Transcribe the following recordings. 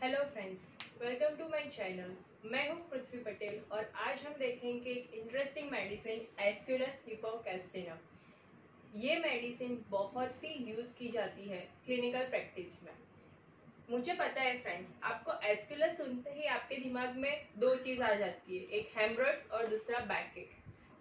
Hello friends, welcome to my channel. मैं हूं पृथ्वी पटेल और आज हम देखेंगे एक इंटरेस्टिंग मेडिसिन एस्कुलस हिपोकैस्टिनम। ये मेडिसिन बहुत ही यूज की जाती है क्लिनिकल प्रैक्टिस में। मुझे पता है फ्रेंड्स, आपको एस्कुलस सुनते ही आपके दिमाग में दो चीज आ जाती है, एक हेमरोइड्स और दूसरा बैक एक।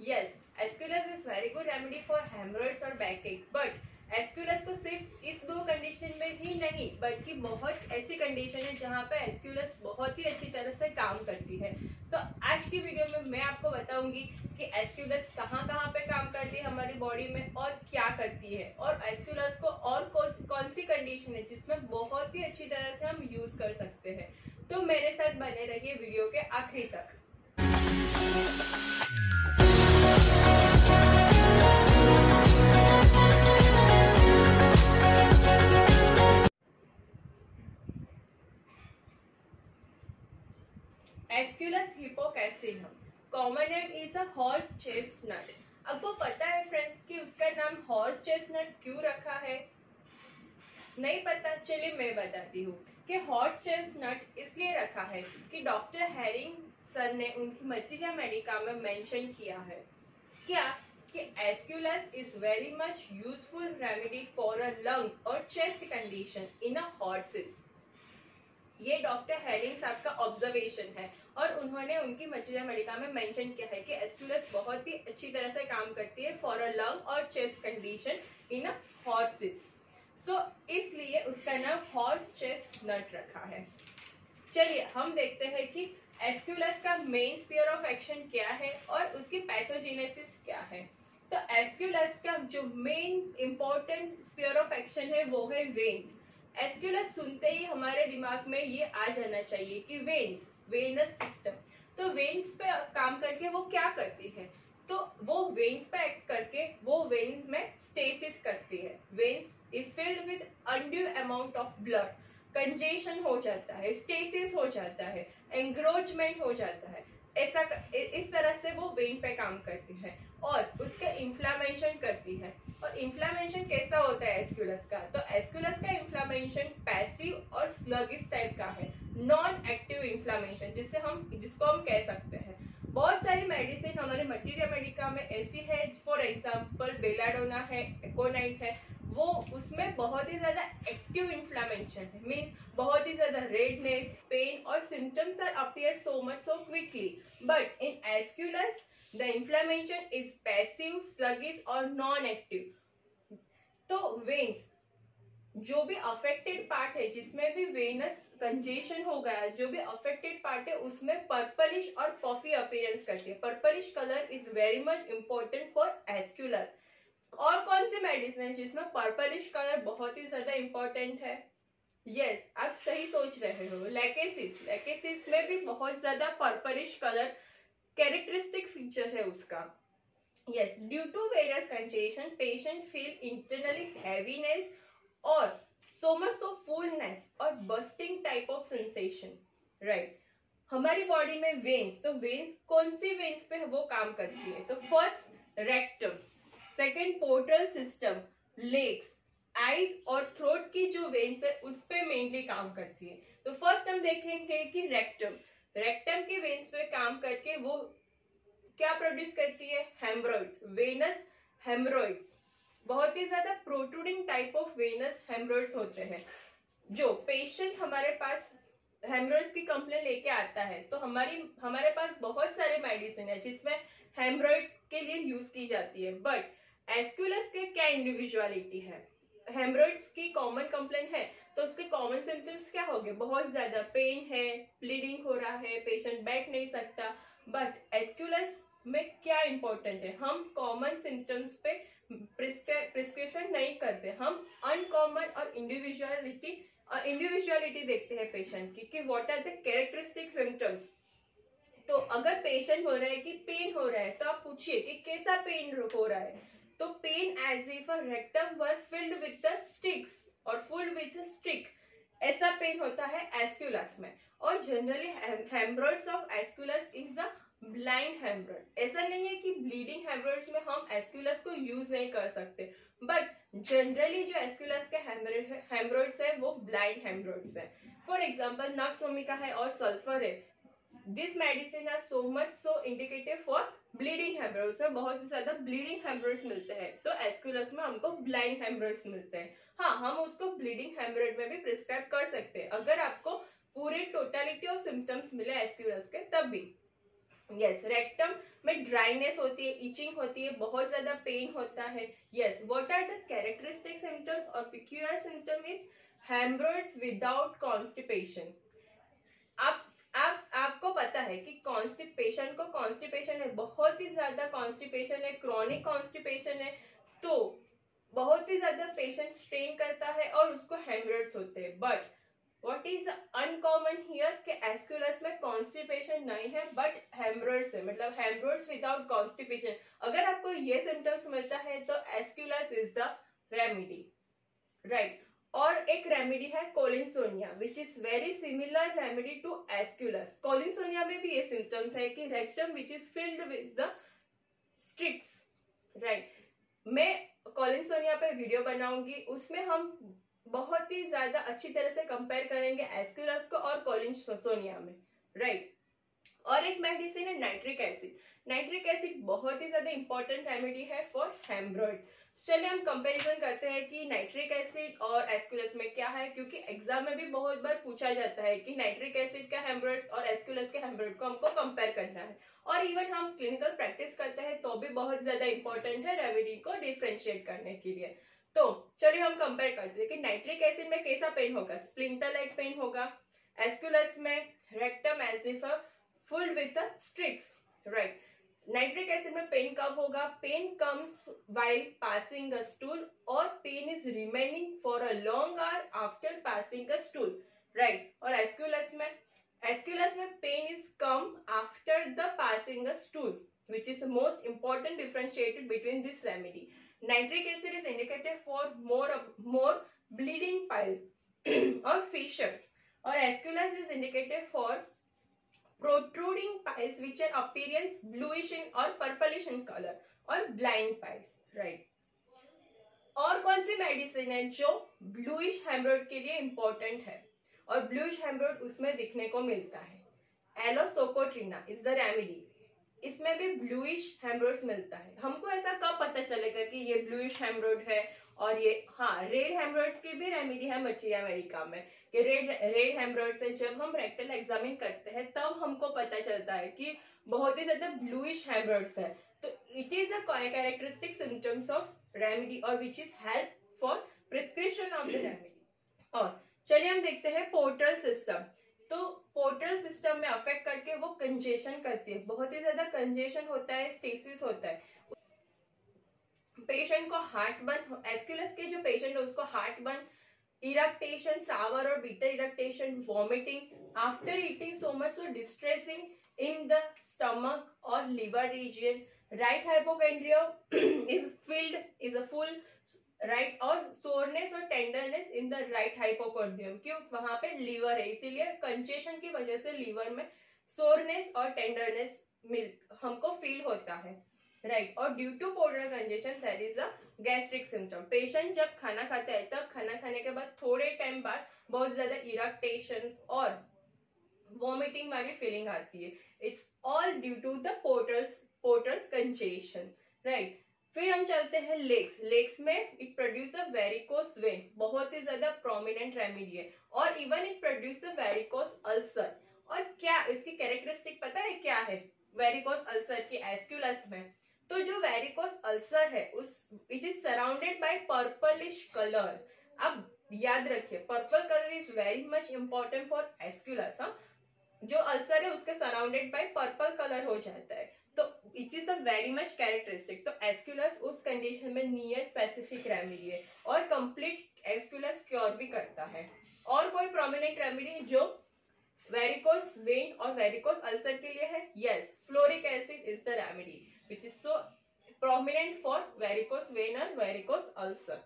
Yes, Aesculus is very good remedy for haemorrhoids और बैक एक, बट एस्कुलस को सिर्फ इस दो कंडीशन में ही नहीं बल्कि बहुत ऐसी कंडीशन है जहाँ पे एस्कुलस बहुत ही अच्छी तरह से काम करती है। तो आज की वीडियो में मैं आपको बताऊंगी कि एस्कुलस कहाँ कहाँ पे काम करती है हमारी बॉडी में और क्या करती है, और एस्कुलस को और कौन सी कंडीशन है जिसमें बहुत ही अच्छी तरह से हम यूज कर सकते हैं। तो मेरे साथ बने रहिए वीडियो के आखिरी तक। Aesculus hippocastanum, common name is a horse chestnut. आपको पता है फ्रेंड्स कि उसका नाम हॉर्स चेस्टनट क्यों रखा है? नहीं पता? चलिए मैं बताती हूँ कि हॉर्स चेस्टनट इसलिए रखा है कि डॉक्टर हेरिंग सर ने उनकी मर्चिजा मेडिका में मेंशन किया है क्या कि Aesculus is very much useful remedy for a lung और chest condition in a horses. ये डॉक्टर हेरिंग साहब का ऑब्जर्वेशन है और उन्होंने उनकी मर्चिजा मेडिका में मेंशन किया है कि एस्कुलस बहुत ही अच्छी तरह से काम करती है फॉर अ लंग और chest condition in a horses. So इसलिए उसका नाम हॉर्स चेस्ट नट रखा है। चलिए हम देखते हैं कि एस्कुलस का मेन स्फीयर ऑफ एक्शन क्या है और उसकी पैथोजेनेसिस क्या है। तो एस्कुलस का जो main important sphere of action है वो है वेन्स। एस्कुलस सुनते ही हमारे दिमाग में ये आ जाना चाहिए कि वेन्स, वेनस सिस्टम। तो वेन्स पे काम करके वो क्या करती है? तो वो वेन्स पे एक्ट करके वो वेन्स में स्टेसिस करती है। Veins is filled with undue amount of blood, congestion हो जाता है, स्टेसिस हो जाता है, एंग्रोचमेंट हो जाता है। ऐसा इस तरह से वो वेन पे काम करती है और उसके इन्फ्लामेशन करती है। और इन्फ्लामेशन कैसा होता है एस्कुलस का? तो एस्कुलस का इन्फ्लामेशन पैसिव और स्लगिश टाइप का है, नॉन एक्टिव इन्फ्लामेशन जिसको हम कह सकते हैं। बहुत सारी मेडिसिन हमारे मर्चिजा मेडिका में ऐसी है, फॉर एग्जाम्पल बेलाडोना है, एकोनाइट है, वो उसमें बहुत ही ज्यादा एक्टिव इन्फ्लामेशन है, मीन्स बहुत ही ज्यादा रेडनेस, पेन और symptoms are appear so much so quickly. But in aesculus the inflammation is passive, sluggish और नॉन एक्टिव। तो वेन्स जो भी अफेक्टेड पार्ट है, जिसमें भी वेनस कंजेशन हो गया, जो भी अफेक्टेड पार्ट है उसमें पर्पलिश और पफी अपीयरेंस करती है। Purplish colour is very much important for Aesculus. और कौन सी मेडिसिन है जिसमें पर्पलिश कलर बहुत ही ज्यादा इंपॉर्टेंट है? यस, आप सही सोच रहे हो, लैकेसिस। लैकेसिस में भी बहुत ज्यादा पर्पलिश कलर कैरेक्टरिस्टिक फीचर है उसका। Yes, due to various congestion patient feel internally heaviness और so much of fullness और bursting type of sensation, right. हमारी बॉडी में वेन्स, तो वेन्स कौन सी वेन्स पे वो काम करती है? तो first rectum, second portal system, legs, eyes और थ्रोट की जो वेन्स है उस पे मेनली काम करती है। तो फर्स्ट हम देखेंगे कि रेक्टम। रेक्टम की वेन्स पे काम करके वो क्या प्रोड्यूस करती है? Haemorrhoids, venous haemorrhoids. बहुत ही ज्यादा protruding type of venous haemorrhoids होते हैं। जो पेशेंट हमारे पास हेमरोइड्स की कंप्लेन लेके आता है तो हमारे पास बहुत सारे मेडिसिन है जिसमें हेमरोइड के लिए यूज की जाती है। बट एस्कुलस के क्या इंडिविजुअलिटी है? हेमरोइड्स की कॉमन कंप्लेन है तो उसके कॉमन सिम्टम्स क्या हो गए? बहुत ज्यादा पेन है, ब्लीडिंग हो रहा है, पेशेंट बैठ नहीं सकता। बट एस्कुलस में क्या इंपॉर्टेंट है? हम कॉमन सिम्टम्स पे प्रिस्क्रिप्शन नहीं करते, हम अनकॉमन और इंडिविजुअलिटी देखते हैं पेशेंट की कि what are the characteristic symptoms. तो अगर पेशेंट हो रहा है कि पेन हो रहा है तो आप पूछिए कि कैसा पेन हो रहा है? तो pain as if a rectum were filled with the sticks और फुल विद स्टिक, ऐसा पेन होता है एस्कुलस में। और generally hemorrhoids of Aesculus is the blind hemorrhoid. ऐसा नहीं है कि ब्लीडिंग हेमरोइड्स में हम एस्कुलस को यूज नहीं कर सकते, बट जनरली जो एस्कुलस के हेमरोइड्स है वो ब्लाइंड हेमरोइड्स है। फॉर एग्जाम्पल नक्स भूमिका है और सल्फर है, this medicine are so much so indicative for bleeding haemorrhage, उसमें बहुत ज्यादा ब्लीडिंग हेमरेज मिलते हैं। तो एस्कुलस में हमको ब्लाइंड हेमरेज मिलते हैं। हाँ, हम उसको ब्लीडिंग हेमरेज में भी प्रिस्क्राइब कर सकते हैं अगर आपको पूरे टोटलिटी ऑफ सिम्टम्स मिले एस्कुलस के, तब भी। यस, रेक्टम में ड्राइनेस होती है, इचिंग होती है, बहुत ज्यादा पेन होता है। Yes, what are the characteristic symptoms और peculiar symptom is hemorrhage without constipation. आपको पता है कि कॉन्स्टिपेशन है, बहुत ही ज्यादा कॉन्स्टिपेशन है, क्रॉनिक कॉन्स्टिपेशन है, तो बहुत ही ज्यादा पेशेंट स्ट्रेन करता है और उसको हेमरेज होते हैं। But what is uncommon here कि एस्कुलस में कॉन्स्टिपेशन नहीं है बट हेमरेज है, मतलब हेमरेज विदाउट कॉन्स्टिपेशन। अगर आपको ये सिम्टम्स मिलता है तो Aesculus is the remedy, right. और एक रेमेडी है Collinsonia which is very similar remedy to Aesculus. Collinsonia में भी ये सिम्टम्स है कि rectum which is filled with the sticks, right. मैं कोलिनसोनिया पे वीडियो बनाऊंगी, उसमें हम बहुत ही ज्यादा अच्छी तरह से कंपेयर करेंगे एस्कुलस को और कोलिनसोनिया में, राइट। और एक मेडिसिन है नाइट्रिक एसिड। नाइट्रिक एसिड बहुत ही ज्यादा इंपॉर्टेंट रेमेडी है फॉर हेमरॉइड्स। चलिए हम कंपैरिजन करते हैं कि नाइट्रिक एसिड और एस्कुलस में क्या है, क्योंकि एग्जाम में भी बहुत बार पूछा जाता है कि नाइट्रिक एसिड का हेमरॉइड और एस्कुलस के हेमरॉइड को हमको कंपेयर करना है। और इवन हम क्लिनिकल प्रैक्टिस करते हैं तो भी बहुत ज्यादा इंपॉर्टेंट है रेमेडी को डिफरेंशिएट करने के लिए। तो चलिए हम कंपेयर करते हैं कि नाइट्रिक एसिड में कैसा पेन होगा, स्प्लिंटर लाइक पेन होगा। एस्कुलस में rectum as if full with sticks, right. Nitric acid में पेन कब होगा, pain comes while passing a stool or pain is remaining for a long hour after passing a stool, right। और Aesculus में pain is come after the passing a stool, which is the most important differentiated between this remedy. Nitric acid is indicated for more bleeding piles or fissures, or Aesculus is indicated for protruding piles which are appearance bluish in or purplish in color, और blind piles, right. और कौन सी medicine है जो bluish haemorrhoid के लिए important है और bluish haemorrhoid उसमें दिखने को मिलता है, एलोसोकोट्रिना इज द रेमेडी। इसमें भी ब्लूइश हेमरॉइड्स मिलता है। हमको ऐसा कब पता चलेगा कि ये ब्लूइश हेमरॉइड है और ये, हाँ, रेड हेमरॉइड्स की भी रेमेडी है मचिया अमेरिका में कि रेड हेमरॉइड से जब हम रेक्टल एग्जामिन करते हैं तब हमको पता चलता है कि बहुत ही ज्यादा ब्लूइश हेमरॉइड्स है। तो it is a characteristic symptoms of remedy और which is help for prescription of the remedy. और चलिए हम देखते हैं पोर्टल सिस्टम। तो पोर्टल सिस्टम में अफेक्ट करके वो कंजेशन करती है, बहुत ही ज्यादा कंजेशन होता है, स्टेसिस होता है। पेशेंट को हार्ट बर्न, एस्कुलस के जो पेशेंट है उसको हार्ट बर्न, इरेक्टेशन, सावर और bitter eructation, vomiting after eating so much so distressing in the stomach और liver region, right hypochondria is a full, right, और सोरनेस और tenderness in the right hypochondrium, क्यों, वहां पे liver है, इसीलिए congestion की वजह से लीवर में सोरनेस और टेंडरनेस हमको फील होता है, राइट। और due to portal congestion there is a gastric symptom. Patient जब खाना खाता है तब खाना खाने के बाद थोड़े टाइम बाद बहुत ज्यादा इरेक्टेशन और वॉमिटिंग वाली फीलिंग आती है। It's all due to the portal congestion, right. फिर हम चलते हैं लेग्स में it produce the varicose vein, बहुत ही ज्यादा प्रोमिनेंट रेमेडी है। और even it produce the varicose ulcer. और क्या इसकी कैरेक्टरिस्टिक पता है क्या है वेरिकोस अल्सर की एस्कुलस में? तो जो वेरिकोस अल्सर है उस it is surrounded by purplish colour. अब याद रखिए purple colour is very much important for Aesculus. जो अल्सर है उसके सराउंडेड बाय पर्पल कलर हो जाता है, तो it is a very much characteristic. तो एस्कुलस उस कंडीशन में नियर स्पेसिफिक रेमेडी है और कंप्लीट एस्कुलस क्योर भी करता है। और कोई प्रोमिनेंट रेमेडी जो वेरिकोस वेन और वेरिकोस अल्सर के लिए है? Yes, fluoric acid is the remedy which is so prominent for varicose when और वेरिकोस अल्सर,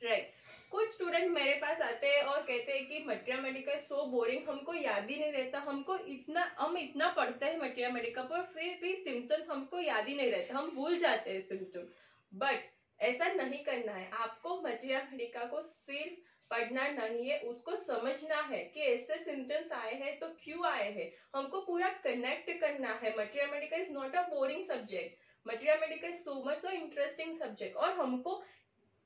राइट। कुछ स्टूडेंट मेरे पास आते हैं और कहते हैं कि मटेरिया मेडिका सो बोरिंग, हमको याद ही नहीं रहता, हम इतना पढ़ते हैं मटेरिया मेडिका पर फिर भी सिम्टम हमको याद ही नहीं रहता, हम भूल जाते हैं सिम्टम। बट ऐसा नहीं करना है, आपको मटेरिया मेडिका को सिर्फ पढ़ना नहीं है, उसको समझना है कि ऐसे सिम्टम्स आए हैं तो क्यों आए हैं, हमको पूरा कनेक्ट करना है। Material Medica is not a boring subject, material Medica is so much so interesting subject. और हमको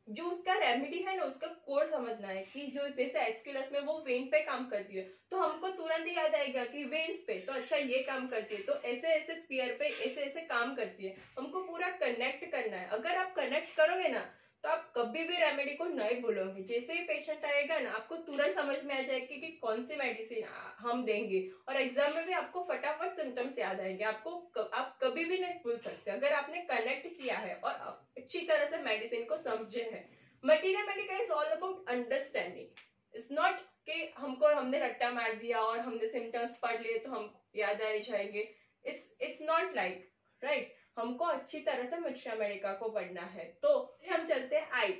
जो उसका रेमेडी है ना, उसका कोड समझना है कि जो जैसे एस्क्यूलस में वो वेन पे काम करती है, तो हमको तुरंत ही याद आएगा कि वेन्स पे तो अच्छा ये काम करती है, तो ऐसे ऐसे स्पीयर पे ऐसे ऐसे काम करती है। हमको पूरा कनेक्ट करना है। अगर आप कनेक्ट करोगे ना तो आप कभी भी रेमेडी को नहीं भूलोगे। जैसे ही पेशेंट आएगा ना, आपको तुरंत समझ में आ जाएगी कि कौन सी मेडिसिन हम देंगे, और एग्जाम में भी आपको फटाफट सिम्टम्स याद आएंगे। आप कभी भी नहीं भूल सकते अगर आपने कनेक्ट किया है और अच्छी तरह से मेडिसिन को समझे हैं। Material Medica is all about understanding. It's not कि हमने रट्टा मार दिया और हमने सिम्टम्स पढ़ लिए तो हम याद आ जाएंगे। It's not like, right. हमको अच्छी तरह से मटेरियल मेडिका को पढ़ना है। तो हम चलते हैं आई।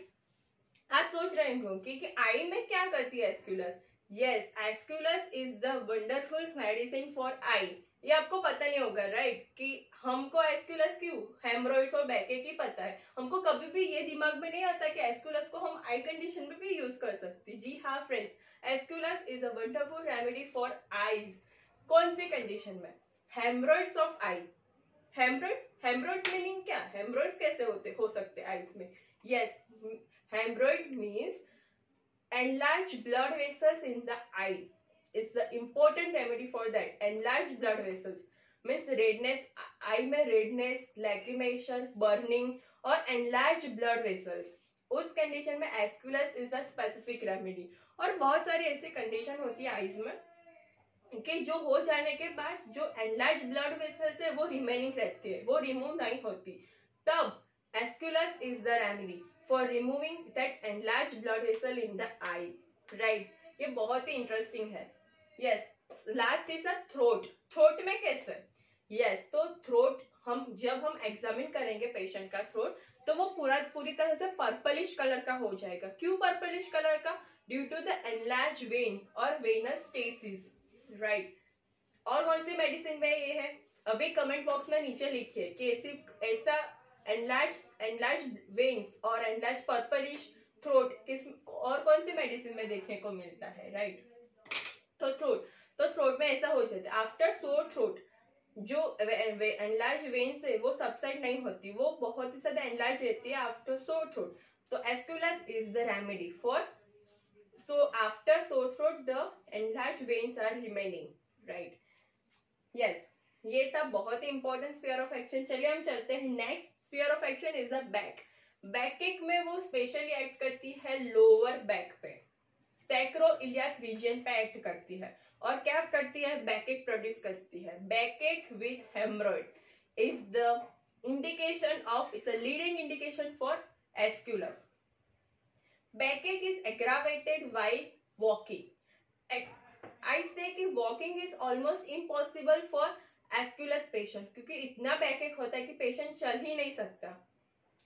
आप सोच रहे होंगे कि आई में क्या करती है Aesculus. Yes, Aesculus is the wonderful medicine for eye. ये आपको पता नहीं होगा, राइट, कि हमको एस्क्यूलस क्यों, हेमरोइड्स और बैकएक ही पता है। हमको कभी भी ये दिमाग में नहीं आता कि एस्क्यूलस को हम आई कंडीशन में भी यूज कर सकते। जी हाँ friends, Aesculus is a wonderful remedy for eyes. कौन सी कंडीशन में? Hemorrhoids of eye. Hemorrhoids meaning क्या? हेमरोइड्स कैसे हो सकते आईज में? Yes, hemorrhoid means enlarged blood vessels in the eye. It's the important remedy for that. Enlarged blood vessels means redness, eye में redness, lacrimation, burning और enlarged blood vessels. उस condition में एस्क्यूलस is the specific remedy. और बहुत सारी ऐसी condition होती है आईज में कि जो हो जाने के बाद जो एनलार्ज ब्लड वेसल्स है वो रिमेनिंग रहती है, वो रिमूव नहीं होती। तब Aesculus is the remedy for removing that enlarge blood vessel in the eye, right. ये बहुत ही इंटरेस्टिंग है। Yes, last is a throat. Throat में कैसे? यस, तो थ्रोट जब हम एग्जामिन करेंगे पेशेंट का थ्रोट, तो वो पूरी तरह से पर्पलिश कलर का हो जाएगा। क्यों पर्पलिश कलर का? Due to the enlarge vein और वेनस स्टेसिस, राइट। और कौन सी मेडिसिन में ये है? अभी कमेंट बॉक्स में नीचे लिखिए कि ऐसा एनलार्ज वेन्स और एनलार्ज पर्पलिश थ्रोट किस और कौन सी मेडिसिन में देखने को मिलता है, राइट। तो थ्रोट में ऐसा हो जाता है। आफ्टर सोर थ्रोट जो एनलार्ज वेन्स है वो सबसाइड नहीं होती, वो बहुत ही ज्यादा एनलार्ज रहती है आफ्टर सोर थ्रोट। तो Aesculus is the remedy for, so after sore throat the enlarged veins are remaining, right. yes, ये था बहुत ही इंपॉर्टेंट स्फीयर ऑफ एक्शन। चलिए हम चलते हैं next. Sphere of action is the back. बैकएक में वो स्पेशली एक्ट करती है लोअर बैक पे, सैक्रोइलियाक रीजन पे एक्ट करती है। और क्या करती है? बैकएक प्रोड्यूस करती है। Backache with hemorrhoid is the indication of, it's a leading indication for Aesculus. Backache is aggravated while walking. I say कि walking is almost impossible for Aesculus patient, क्योंकि इतना बैकएक होता है कि पेशेंट चल ही नहीं सकता,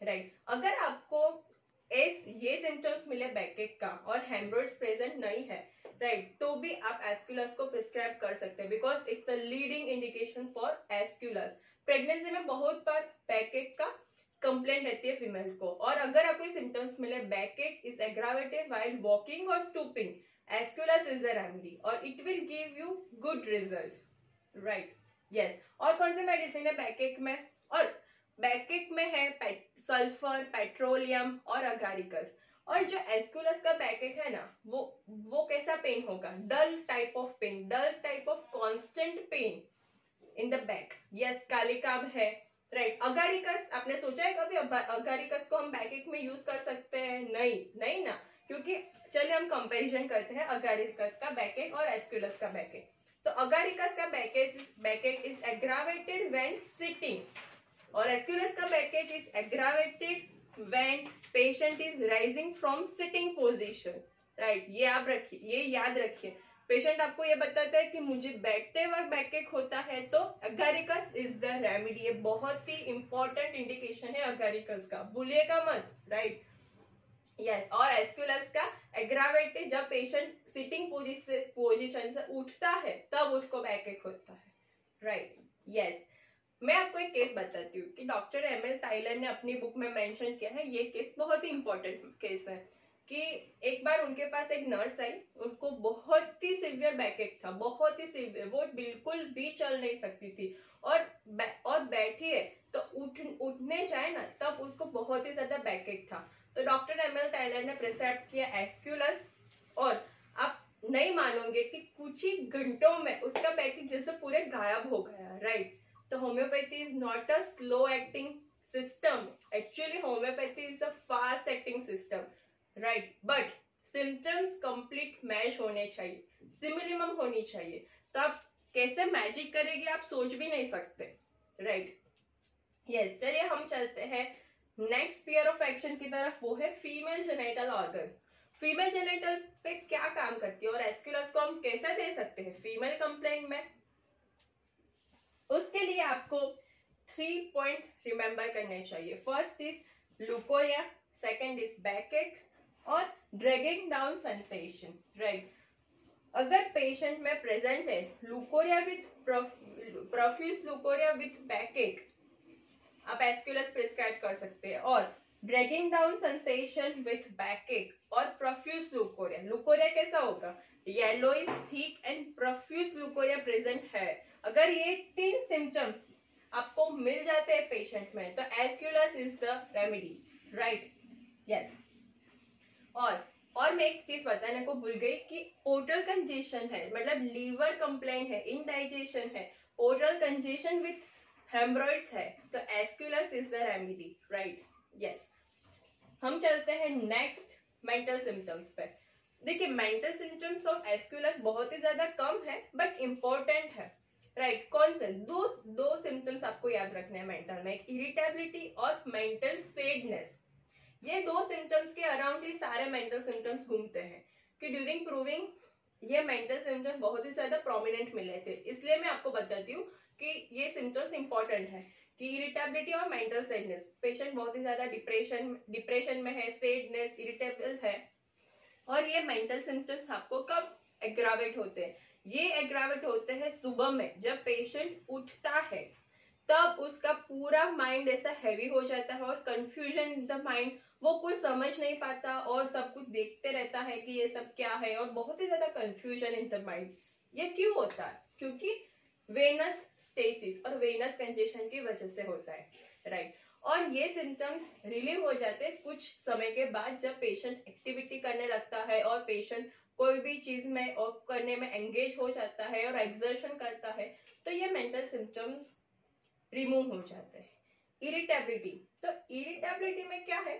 राइट। अगर आपको ये सिम्टम्स मिले बैकएक का और हेमरोइड्स प्रेजेंट नहीं है, राइट, तो भी आप एस्क्यूलस को प्रिस्क्राइब कर सकते हैं, because it's a leading indication for Aesculus. Pregnancy में बहुत बार बैकएक का कंप्लेंट रहती है फीमेल को। और अगर आपको सिम्टम्स मिले बैकएक इज एग्रावेटेड व्हाइल वॉकिंग और स्टूपिंग, एस्क्यूलस इज द रेमेडी और it will give you good result, right. Yes, और कौन सी मेडिसिन है बैकएक में? और बैकएक में है सल्फर, पेट्रोलियम और अगारिकस। और जो एस्क्यूलस का बैकएक है ना, वो कैसा पेन होगा? Dull type of pain, dull type of constant pain in the back. Yes, kali carb है, राइट। अगारिकस, आपने सोचा है कभी अगारिकस को हम बैकएक में यूज कर सकते हैं? नहीं ना, क्योंकि चलिए हम कंपैरिजन करते हैं अगारिकस का बैकएक और एस्क्यूलस का बैकएक। तो अगारिकस का बैकएक इज एग्रावेटेड व्हेन सिटिंग और एस्क्यूलस का बैकएक is aggravated when patient is rising from sitting position, right. ये याद रखिए। पेशेंट आपको ये बताता है कि मुझे बैठते वक्त बैकएक होता है, तो अगारिकस इज द रेमेडी। ये बहुत ही इंपॉर्टेंट इंडिकेशन है अगारिकस का, भूलिएगा मत, राइट। यस, और एस्क्यूलस का एग्रावेटेड जब पेशेंट सिटिंग पोजीशन से उठता है तब उसको बैकएक होता है, राइट। यस, मैं आपको एक केस बताती हूँ कि डॉक्टर एमएल टाइलर ने अपनी बुक में मेंशन किया है। ये केस बहुत ही इंपॉर्टेंट केस है। कि एक बार उनके पास एक नर्स आई, उनको बहुत ही सीवियर बैकएक था, बहुत ही सीवियर, वो बिल्कुल भी चल नहीं सकती थी और बैठी है तो उठने जाए ना तब उसको बहुत ही ज्यादा बैकएक था। तो डॉक्टर एमएल टायलर ने प्रिस्क्राइब किया एस्क्यूलस, और आप नहीं मानोगे कि कुछ ही घंटों में उसका बैकएक जैसे पूरे गायब हो गया, राइट। तो homeopathy is not a slow acting system, actually homeopathy is a fast acting system, right. But symptoms complete match होने चाहिए, सिमिलिमम होनी चाहिए, तो आप कैसे मैजिक करेगी आप सोच भी नहीं सकते, राइट। यस, चलिए हम चलते हैं नेक्स्ट स्फीयर ऑफ एक्शन की तरफ, वो है female genital organ. Female genital पे क्या काम करती है और एस्क्यूलस को हम कैसे दे सकते हैं फीमेल कंप्लेंट में, उसके लिए आपको 3 पॉइंट रिमेंबर करने चाहिए। First is leucorrhoea, second is बैकएक और ड्रैगिंग डाउन सेंसेशन, राइट। अगर पेशेंट में प्रेजेंट है leucorrhoea with profuse leucorrhoea with बैकएक, आप एस्क्यूलस प्रिस्क्राइब कर सकते हैं, और ड्रैगिंग डाउन सेंसेशन विथ बैकएक और प्रोफ्यूज लुकोरिया। लुकोरिया कैसा होगा, yellowish thick and profuse leucorrhoea present है। अगर ये 3 सिम्टम्स आपको मिल जाते हैं पेशेंट में तो Aesculus is the remedy, right. Yes, और मैं एक चीज बताने को भूल गई कि पोर्टल कंजेशन है, मतलब लीवर कंप्लेंट है, इंडाइजेशन है, पोर्टल कंजेशन विथ हेमरॉइड्स है, तो Aesculus is the remedy, right. Yes, हम चलते हैं नेक्स्ट मेंटल सिम्टम्स पे। देखिए मेंटल सिम्टम्स ऑफ एस्क्यूलस बहुत ही ज्यादा कम है बट इंपॉर्टेंट है, राइट। कौन से दो सिम्टम्स आपको याद रखने हैं मेंटल में, इरिटेबिलिटी और मेंटल सैडनेस। ये 2 सिम्टम्स के अराउंड ही सारे मेंटल सिम्टम्स घूमते हैं कि ड्यूरिंग प्रूविंग ये मेंटल सिम्टम्स बहुत ही ज्यादा प्रोमिनेंट मिले थे, इसलिए मैं आपको बताती हूँ कि ये सिम्टम्स इंपॉर्टेंट है कि इरिटेबिलिटी और मेंटल सैडनेस, पेशेंट बहुत ही ज्यादा डिप्रेशन में है, सैडनेस, इरिटेबल है, और ये मेंटल सिम्टम्स आपको कब एग्रावेट होते हैं, ये एग्रावेट होते हैं सुबह में जब पेशेंट उठता है, तब उसका पूरा माइंड ऐसा हैवी हो जाता है और कंफ्यूजन इन द माइंड, वो कुछ समझ नहीं पाता और सब कुछ देखते रहता है कि ये सब क्या है, और बहुत ही ज्यादा कंफ्यूजन इन द माइंड। ये क्यों होता है, क्योंकि वेनस स्टेसिस और वेनस कंजेशन की वजह से होता है, राइट। और ये सिम्टम्स रिलीव हो जाते हैं कुछ समय के बाद जब पेशेंट एक्टिविटी करने लगता है और पेशेंट कोई भी चीज में और करने में एंगेज हो जाता है और एक्सर्शन करता है, तो ये मेंटल सिम्टम्स रिमूव हो जाते हैं। इरिटेबिलिटी, तो इरिटेबिलिटी में क्या है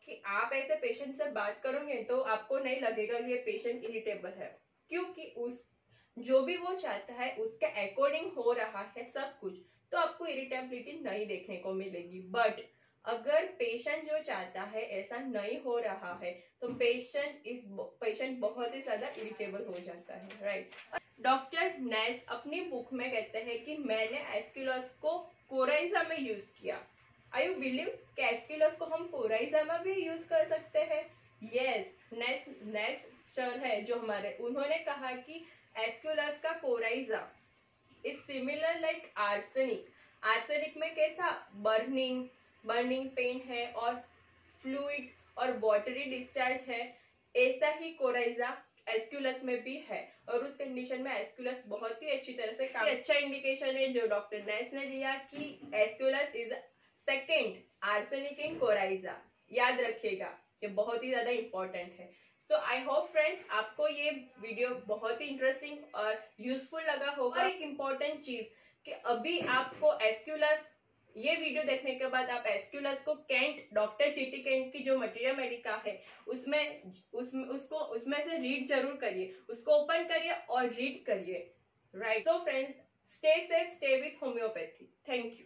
कि आप ऐसे पेशेंट से बात करोगे तो आपको नहीं लगेगा ये पेशेंट इरिटेबल है, क्योंकि उस जो भी वो चाहता है उसके अकॉर्डिंग हो रहा है सब कुछ, तो आपको इरिटेबिलिटी नहीं देखने को मिलेगी। बट अगर पेशेंट जो चाहता है ऐसा नहीं हो रहा है तो पेशेंट बहुत ही ज्यादा इरिटेबल हो जाता है, राइट। डॉक्टर नेस अपनी बुक में कहते हैं कि मैंने एस्क्यूलस को कोराइजा में यूज किया। आई यू बिलीव कि एस्क्यूलस को हम कोराइजा में भी यूज कर सकते हैं? यस, नेस सर है जो हमारे, उन्होंने कहा कि एस्क्यूलस का coryza is similar like arsenic. Arsenic में कैसा बर्निंग पेन है और फ्लूइड और वाटरी डिस्चार्ज है, ऐसा ही कोराइजा एस्क्यूलस में भी है, और उस कंडीशन में एस्क्यूलस बहुत ही अच्छी तरह से काम, अच्छा इंडिकेशन है जो डॉक्टर नेस ने दिया कि Aesculus is second arsenic in coryza. याद रखिएगा, ये बहुत ही ज्यादा इंपॉर्टेंट है। सो आई होप फ्रेंड्स आपको ये वीडियो बहुत ही इंटरेस्टिंग और यूजफुल लगा होगा। और एक इम्पोर्टेंट चीज कि अभी आपको एस्क्यूलस, ये वीडियो देखने के बाद आप एस्क्यूलस को कैंट, डॉक्टर जीटी कैंट की जो मटेरियल मेडिका है उसमें से रीड जरूर करिए, उसको ओपन करिए और रीड करिए, right. So friends, stay safe, stay with homeopathy. Thank you.